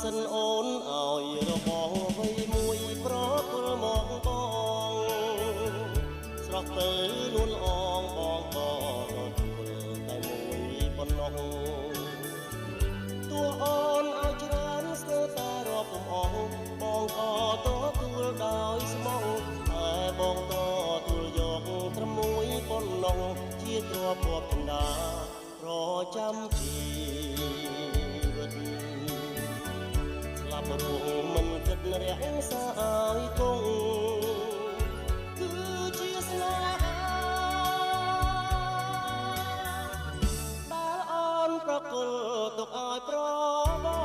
សិនអូនឲ្យរបងអ្វីមួយប្រគល់មកបងស្រស់ទៅលួនអងបងក៏រត់តែមួយប៉ុណ្ណោះតួអូនឲ្យច្រើនស្ទើរតែរាប់កំអងបងក៏ទទួលដោយស្មោះតែបងក៏ទទួលយកត្រឹមមួយប៉ុណ្ណោះជាទ្រព្យរាប់កណ្ដាប្រចាំជីវិតស្លាប់រួមមិនគិតរក្សាឲ្យគង់គឺជាស្នេហាដែលអូនប្រគល់ទុកឲ្យប្របង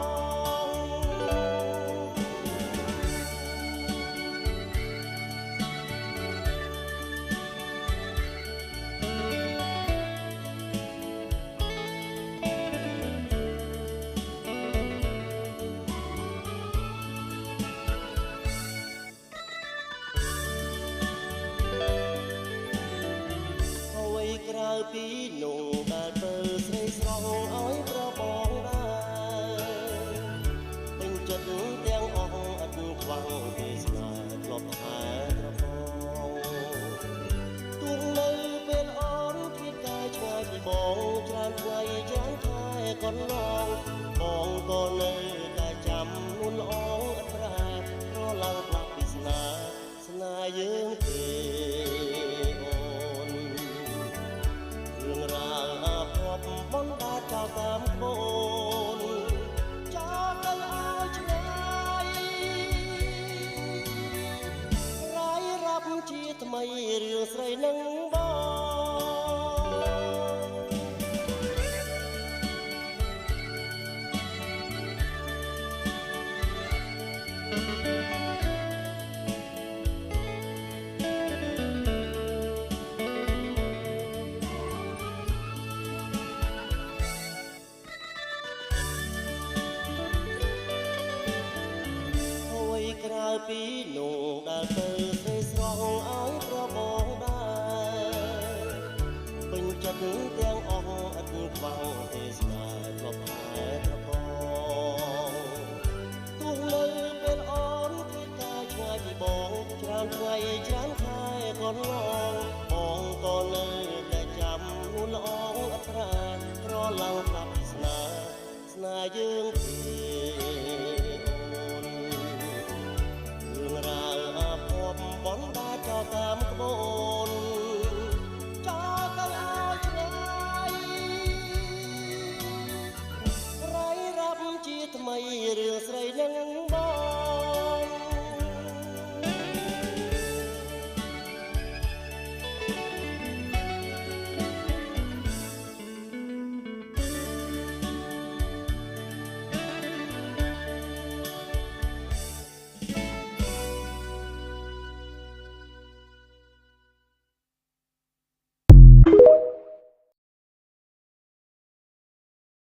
ក្រៅពីនោះដែលទៅស្រីស្រស់ឲ្យប្របងដែរពេញចិត្តទាំងអស់អត់ខ្វះពីស្នេហ៍ធ្លាប់ថែប្របងទួងនៅពេលអូនគិតកាយឆ្ងាយពីបងច្រើនថ្ងៃយ៉ាងថែកន្លងបងក៏នៅតែចាំនួនល្អអត់ប្រែប្រឡាំងផ្លាស់ពីស្នេហ៍យើងទេបណ្ដាចោលតាមក្បូនចោលទៅឲ្យឆ្ងាយរាយរាប់ជាថ្មីរឿងស្រីនឹងក្រៅពីនោះដែលទៅស្រីស្រស់ឲ្យប្របងដែរពេញចិត្តទាំងអស់ឥតខ្វះ